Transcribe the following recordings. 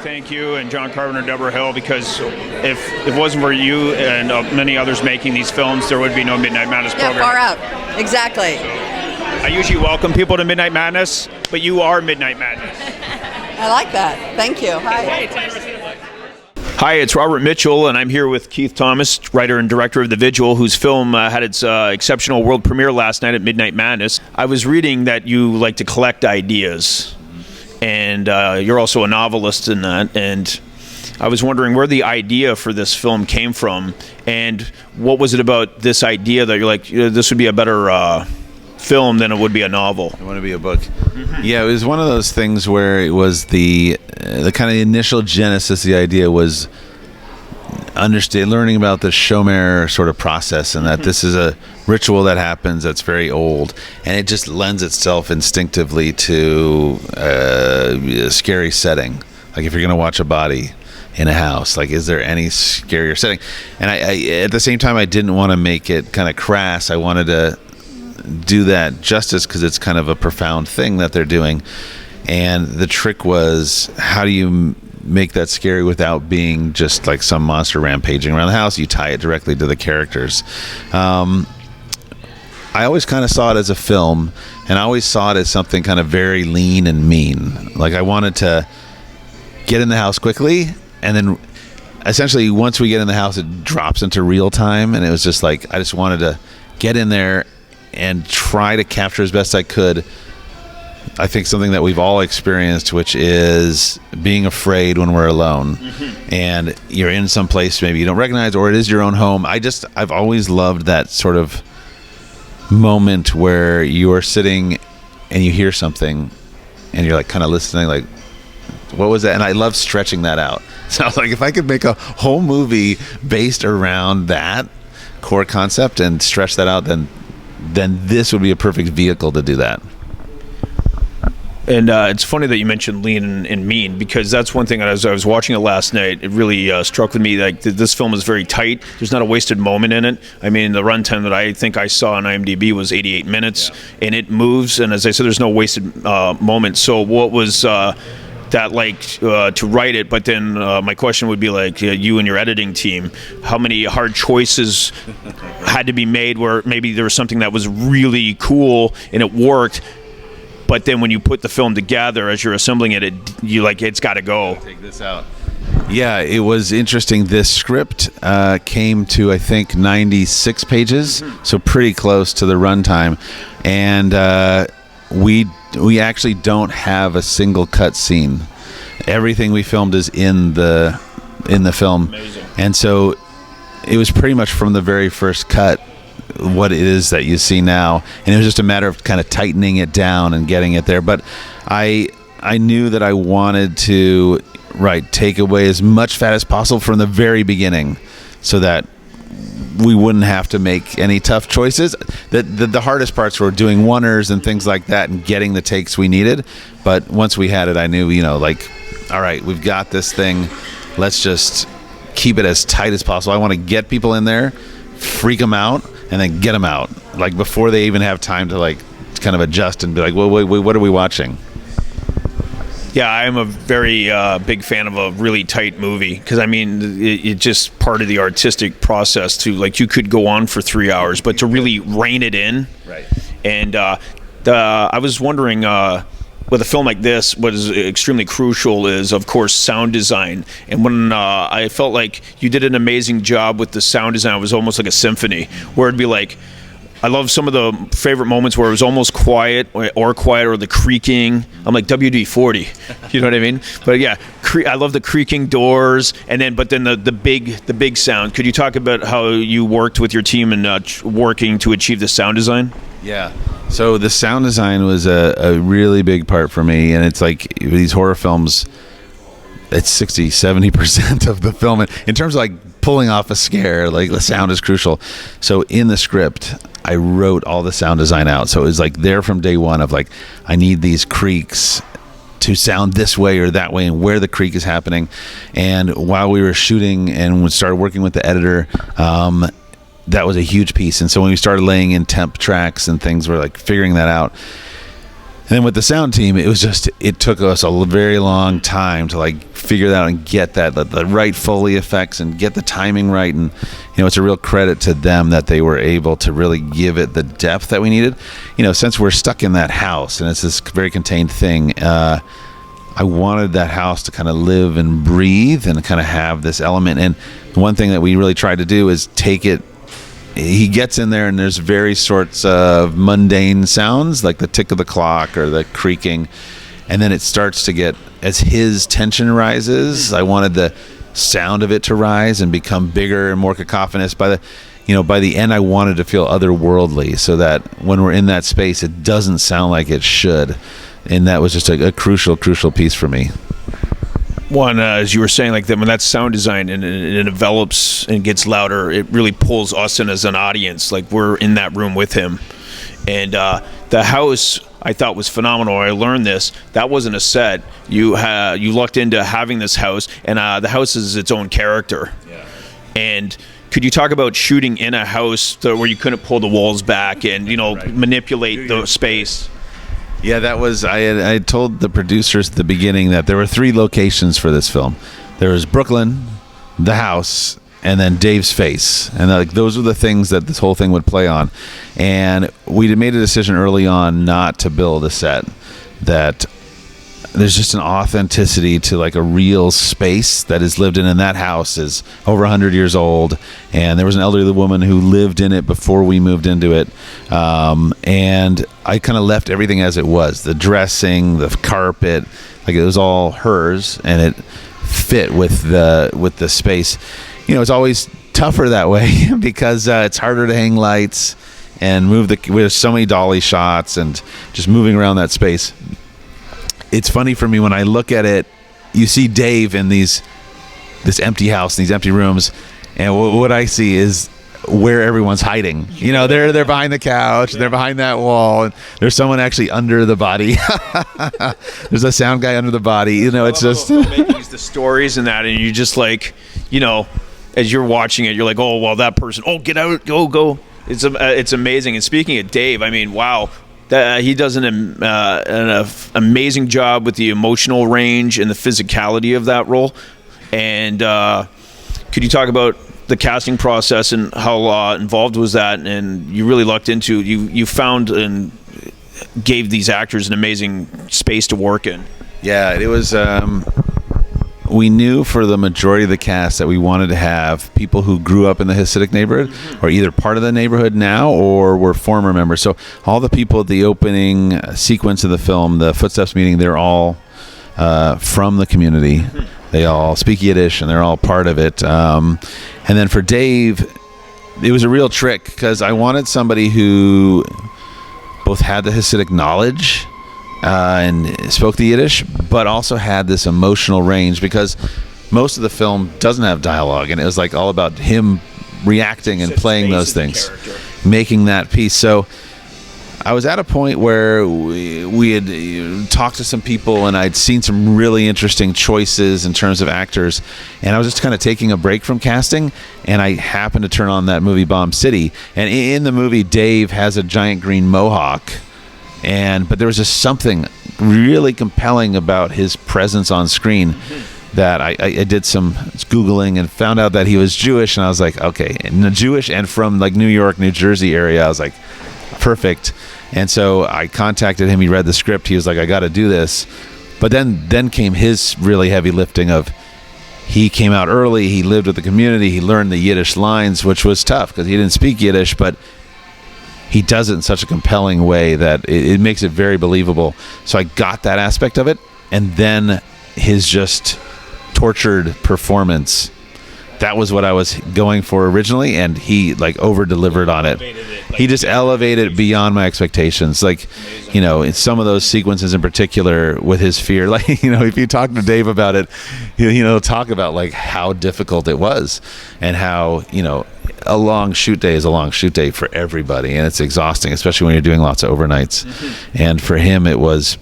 thank you and John Carpenter and Deborah Hill, because if it wasn't for you and many others making these films, there would be no Midnight Madness program. Yeah, far out. Exactly. I usually welcome people to Midnight Madness, but you are Midnight Madness. I like that. Thank you. Hi. Hi, it's Robert Mitchell, and I'm here with Keith Thomas, writer and director of The Vigil, whose film had its exceptional world premiere last night at Midnight Madness. I was reading that you like to collect ideas, and you're also a novelist in that, and I was wondering where the idea for this film came from, and what was it about this idea that you're like, this would be a better film than it would be a novel? I want to be a book. Yeah, it was one of those things where it was the kind of initial genesis. The idea was learning about the Shomer sort of process, and that this is a ritual that happens that's very old, and it just lends itself instinctively to a scary setting. Like if you're going to watch a body in a house, like is there any scarier setting? And I at the same time, I didn't want to make it kind of crass. I wanted to do that justice because it's kind of a profound thing that they're doing, and the trick was, how do you make that scary without being just like some monster rampaging around the house? You tie it directly to the characters. I always kind of saw it as a film, and I always saw it as something kind of very lean and mean. Like I wanted to get in the house quickly, and then essentially once we get in the house, it drops into real time, and it was just like I just wanted to get in there and try to capture as best I could, I think, something that we've all experienced, which is being afraid when we're alone. And you're in some place maybe you don't recognize, or it is your own home. I've always loved that sort of moment where you're sitting and you hear something and you're like kind of listening, like, what was that? And I love stretching that out. So I was like, if I could make a whole movie based around that core concept and stretch that out, then this would be a perfect vehicle to do that. And it's funny that you mentioned lean and mean, because that's one thing. As I was watching it last night, it really struck with me, like this film is very tight. There's not a wasted moment in it. I mean, the runtime that I think I saw on IMDb was 88 minutes, and it moves. And as I said, there's no wasted moments. So what was that like to write it? But then my question would be like, you and your editing team, how many hard choices had to be made where maybe there was something that was really cool and it worked, but then when you put the film together as you're assembling it, you like, it's got to go. Take this out. Yeah, it was interesting. This script came to, I think, 96 pages, so pretty close to the runtime, and we actually don't have a single cut scene. Everything we filmed is in the film. Amazing. And so it was pretty much from the very first cut what it is that you see now, and it was just a matter of kind of tightening it down and getting it there. But I knew that I wanted to take away as much fat as possible from the very beginning, so that we wouldn't have to make any tough choices. The hardest parts were doing oneers and things like that and getting the takes we needed. But once we had it, I knew, like, all right, we've got this thing. Let's just keep it as tight as possible. I want to get people in there, freak them out, and then get them out, like before they even have time to like kind of adjust and be like, wait, what are we watching? Yeah, I'm a very big fan of a really tight movie, because I mean, it's just part of the artistic process to, like, you could go on for 3 hours, but to really rein it in. Right. And I was wondering, with a film like this, what is extremely crucial is, of course, sound design. And when I felt like you did an amazing job with the sound design, it was almost like a symphony, where it'd be like, I love some of the favorite moments where it was almost quiet or the creaking. I'm like WD-40, you know what I mean? But yeah, I love the creaking doors, and then the big sound. Could you talk about how you worked with your team and working to achieve the sound design? Yeah. So the sound design was a really big part for me, and it's like these horror films, it's 60-70% of the film. In terms of like pulling off a scare, like the sound is crucial. So in the script, I wrote all the sound design out. So it was like there from day one of like, I need these creaks to sound this way or that way, and where the creak is happening. And while we were shooting and we started working with the editor, that was a huge piece. And so when we started laying in temp tracks and things, we're like figuring that out. And then with the sound team, it took us a very long time to like figure that out and get the right Foley effects and get the timing right. And, it's a real credit to them that they were able to really give it the depth that we needed. Since we're stuck in that house and it's this very contained thing, I wanted that house to kind of live and breathe and kind of have this element. And one thing that we really tried to do is take it. He gets in there and there's various sorts of mundane sounds like the tick of the clock or the creaking, and then it starts to get, as his tension rises, I wanted the sound of it to rise and become bigger and more cacophonous. By the end I wanted to feel otherworldly, so that when we're in that space it doesn't sound like it should, and that was just a crucial piece for me. One, as you were saying, like that when that's sound design and it envelops and gets louder, it really pulls us in as an audience. Like we're in that room with him. And the house I thought was phenomenal. I learned this. That wasn't a set. You lucked into having this house, and the house is its own character. Yeah. And could you talk about shooting in a house where you couldn't pull the walls back and manipulate the space? Yeah, that was, I had told the producers at the beginning that there were 3 locations for this film. There was Brooklyn, the house, and then Dave's face. And those were the things that this whole thing would play on. And we made a decision early on not to build a set, that there's just an authenticity to like a real space that is lived in, and that house is over 100 years old, and there was an elderly woman who lived in it before we moved into it, and I kind of left everything as it was, the dressing, the carpet, like it was all hers, and it fit with the space. It's always tougher that way because it's harder to hang lights and there's so many dolly shots and just moving around that space. It's funny for me when I look at it, you see Dave in this empty house, these empty rooms, and what I see is where everyone's hiding. They're behind the couch, they're behind that wall, and there's someone actually under the body. There's a sound guy under the body. It's just making the stories and that, and you just like, as you're watching it, you're like, oh well, that person, oh get out, go. It's amazing. And speaking of Dave, I mean, wow. He does an amazing job with the emotional range and the physicality of that role. And could you talk about the casting process and how involved was that? And you really lucked into, you found and gave these actors an amazing space to work in. Yeah, it was... we knew for the majority of the cast that we wanted to have people who grew up in the Hasidic neighborhood, or either part of the neighborhood now or were former members. So all the people at the opening sequence of the film, the Footsteps meeting, they're all from the community. They all speak Yiddish and they're all part of it. And then for Dave, it was a real trick because I wanted somebody who both had the Hasidic knowledge and spoke the Yiddish, but also had this emotional range, because most of the film doesn't have dialogue, and it was like all about him reacting and playing those things, making that piece. So I was at a point where we had talked to some people, and I'd seen some really interesting choices in terms of actors, and I was just kind of taking a break from casting, and I happened to turn on that movie Bomb City, and in the movie Dave has a giant green mohawk, but there was just something really compelling about his presence on screen that I did some Googling and found out that he was Jewish, and I was like, okay, and Jewish and from like New York, New Jersey area. I was like, perfect. And so I contacted him. He read the script. He was like, I got to do this. But then came his really heavy lifting of, he came out early, he lived with the community, he learned the Yiddish lines, which was tough because he didn't speak Yiddish, but he does it in such a compelling way that it makes it very believable. So I got that aspect of it, and then his just tortured performance, that was what I was going for originally, and he like over-delivered on it. He just elevated beyond my expectations. Like, in some of those sequences in particular with his fear, like, if you talk to Dave about it, he'll talk about like how difficult it was, and how, a long shoot day is a long shoot day for everybody, and it's exhausting, especially when you're doing lots of overnights. And for him, it was,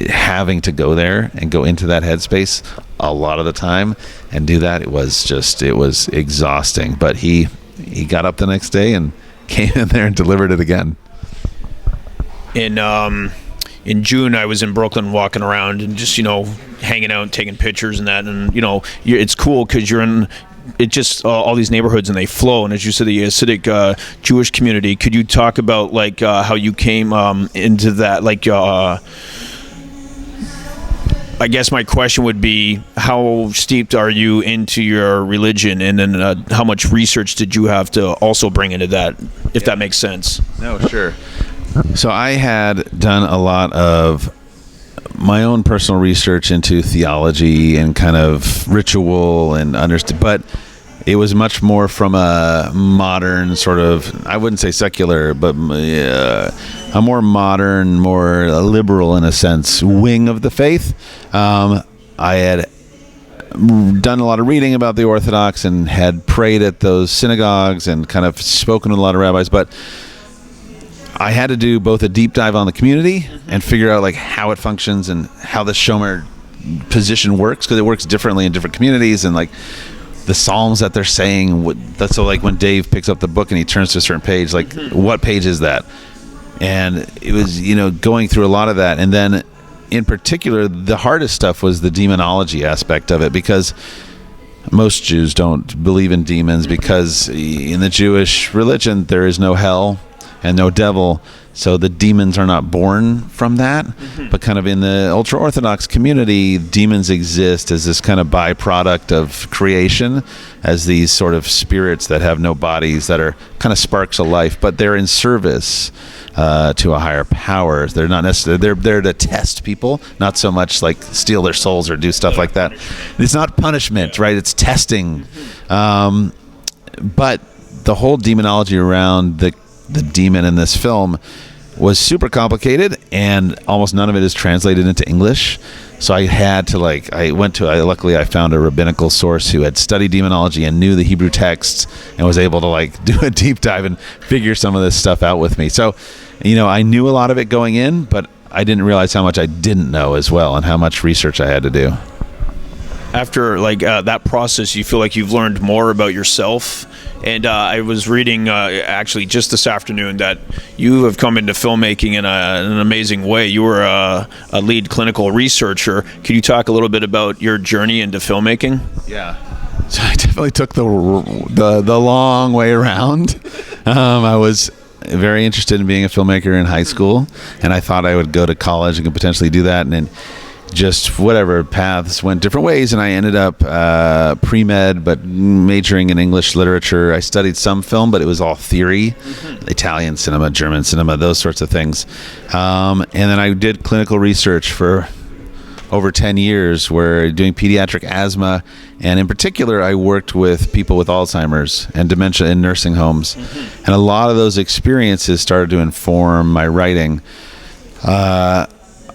having to go there and go into that headspace a lot of the time and do that, it was exhausting. But he got up the next day and came in there and delivered it again. And in June I was in Brooklyn walking around and just hanging out and taking pictures and that, and it's cool because you're in all these neighborhoods and they flow, and as you said, the Hasidic Jewish community. Could you talk about how you came into that? I guess my question would be, how steeped are you into your religion, and then how much research did you have to also bring into that, if that makes sense? No, sure. So I had done a lot of my own personal research into theology and kind of ritual and but it was much more from a modern sort of, I wouldn't say secular, but a more modern, more liberal in a sense, wing of the faith. I had done a lot of reading about the Orthodox and had prayed at those synagogues and kind of spoken with a lot of rabbis, but I had to do both a deep dive on the community and figure out how it functions and how the Shomer position works, because it works differently in different communities, and the Psalms that they're saying. So when Dave picks up the book and he turns to a certain page, what page is that? And it was, going through a lot of that. And then in particular, the hardest stuff was the demonology aspect of it, because most Jews don't believe in demons, because in the Jewish religion, there is no hell and no devil. So the demons are not born from that, but kind of in the ultra-Orthodox community, demons exist as this kind of byproduct of creation, as these sort of spirits that have no bodies, that are kind of sparks of life, but they're in service to a higher power. They're not necessarily, they're there to test people, not so much steal their souls or do stuff like that. It's not punishment, right? It's testing. But the whole demonology around the demon in this film was super complicated, and almost none of it is translated into English. So I had to luckily I found a rabbinical source who had studied demonology and knew the Hebrew texts, and was able to do a deep dive and figure some of this stuff out with me. So, I knew a lot of it going in, but I didn't realize how much I didn't know as well, and how much research I had to do. After that process, you feel like you've learned more about yourself. And I was reading actually just this afternoon that you have come into filmmaking in an amazing way. You were a lead clinical researcher. Could you talk a little bit about your journey into filmmaking? Yeah. So I definitely took the long way around. I was very interested in being a filmmaker in high school, and I thought I would go to college and could potentially do that, and then just whatever paths went different ways, and I ended up pre-med but majoring in English literature. I studied some film, but it was all theory, Italian cinema, German cinema, those sorts of things. And then I did clinical research for over 10 years, where doing pediatric asthma, and in particular I worked with people with Alzheimer's and dementia in nursing homes. And a lot of those experiences started to inform my writing.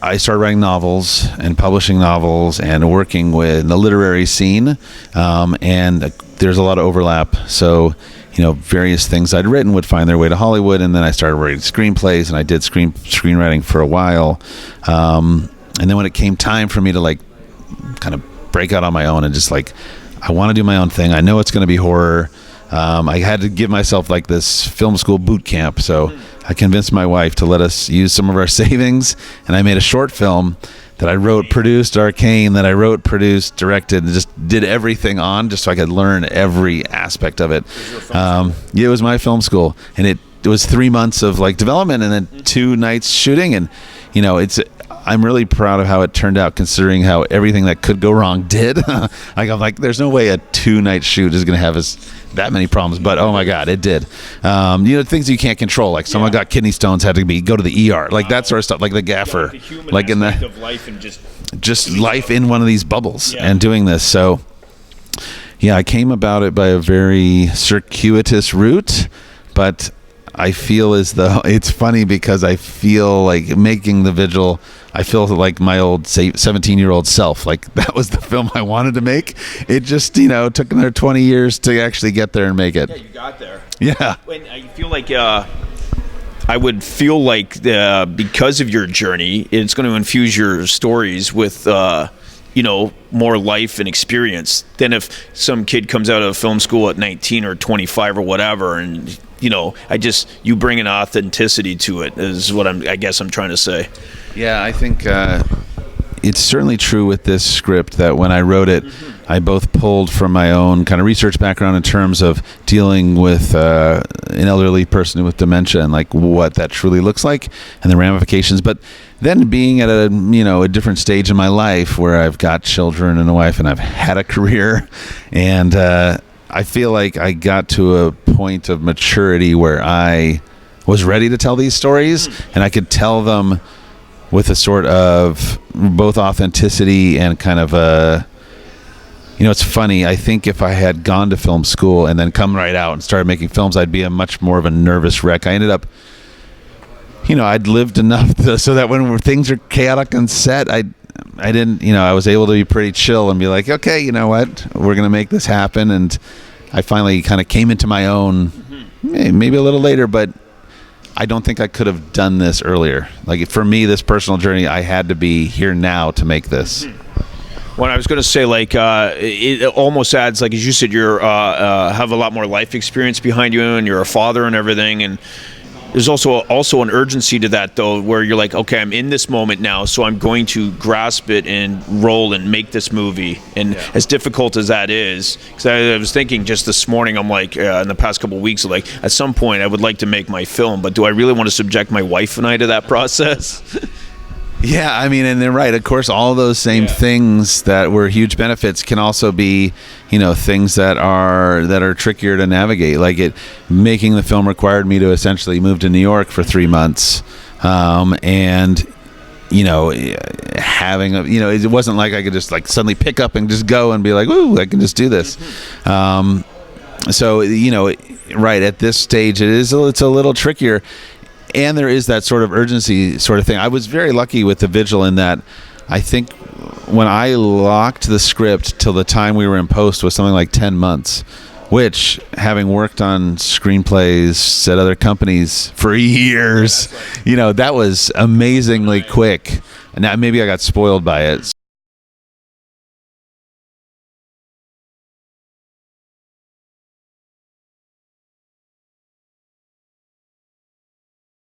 I started writing novels and publishing novels and working with the literary scene, and there's a lot of overlap. So, various things I'd written would find their way to Hollywood, and then I started writing screenplays, and I did screenwriting for a while. And then when it came time for me to kind of break out on my own and just I want to do my own thing. I know it's going to be horror. I had to give myself this film school boot camp. So I convinced my wife to let us use some of our savings, and I made a short film that I wrote, produced, Arcane, that I wrote, produced, directed, and just did everything on, just so I could learn every aspect of it. It was my film school, and it was 3 months of development, and then 2 nights shooting, and I'm really proud of how it turned out, considering how everything that could go wrong did. I'm there's no way a 2-night shoot is going to have that many problems, but oh my God, it did. Things you can't control, someone got kidney stones, had to go to the ER, that sort of stuff, the gaffer, in the of life, and just life in one of these bubbles, and doing this. So I came about it by a very circuitous route, but I feel as though it's funny, because I feel making the Vigil, I feel like my old 17-year-old self. That was the film I wanted to make. It just, took another 20 years to actually get there and make it. Yeah, you got there. Yeah. And I feel I would feel because of your journey, it's going to infuse your stories with more life and experience than if some kid comes out of film school at 19 or 25 or whatever, and you bring an authenticity to it is what I guess I'm trying to say. Yeah, I think it's certainly true with this script that when I wrote it, I both pulled from my own kind of research background in terms of dealing with an elderly person with dementia and like what that truly looks like and the ramifications. But then being at a different stage in my life where I've got children and a wife and I've had a career, and I feel like I got to a point of maturity where I was ready to tell these stories, and I could tell them with a sort of both authenticity and kind of it's funny. I think if I had gone to film school and then come right out and started making films, I'd be a much more of a nervous wreck. I ended up, I'd lived enough so that when things are chaotic on set, I didn't, I was able to be pretty chill and be like, okay, you know what, we're going to make this happen. And I finally kind of came into my own, maybe a little later, but I don't think I could have done this earlier. Like for me, this personal journey, I had to be here now to make this. Well, I was going to say, like, it almost adds, like, as you said, you're have a lot more life experience behind you, and you're a father and everything, and there's also an urgency to that, though, where you're like, okay, I'm in this moment now, so I'm going to grasp it and roll and make this movie. And as difficult as that is, because I was thinking just this morning, I'm like, in the past couple of weeks, like, at some point I would like to make my film, but do I really want to subject my wife and I to that process? Yeah, I mean, and they're right. Of course, all those same things that were huge benefits can also be, things that are trickier to navigate. Like making the film required me to essentially move to New York for 3 months, and having it wasn't like I could just like suddenly pick up and just go and be like, "Ooh, I can just do this." So right at this stage, it's a little trickier. And there is that sort of urgency sort of thing. I was very lucky with the Vigil in that I think when I locked the script till the time we were in post was something like 10 months, which, having worked on screenplays at other companies for years, that was amazingly quick. And maybe I got spoiled by it.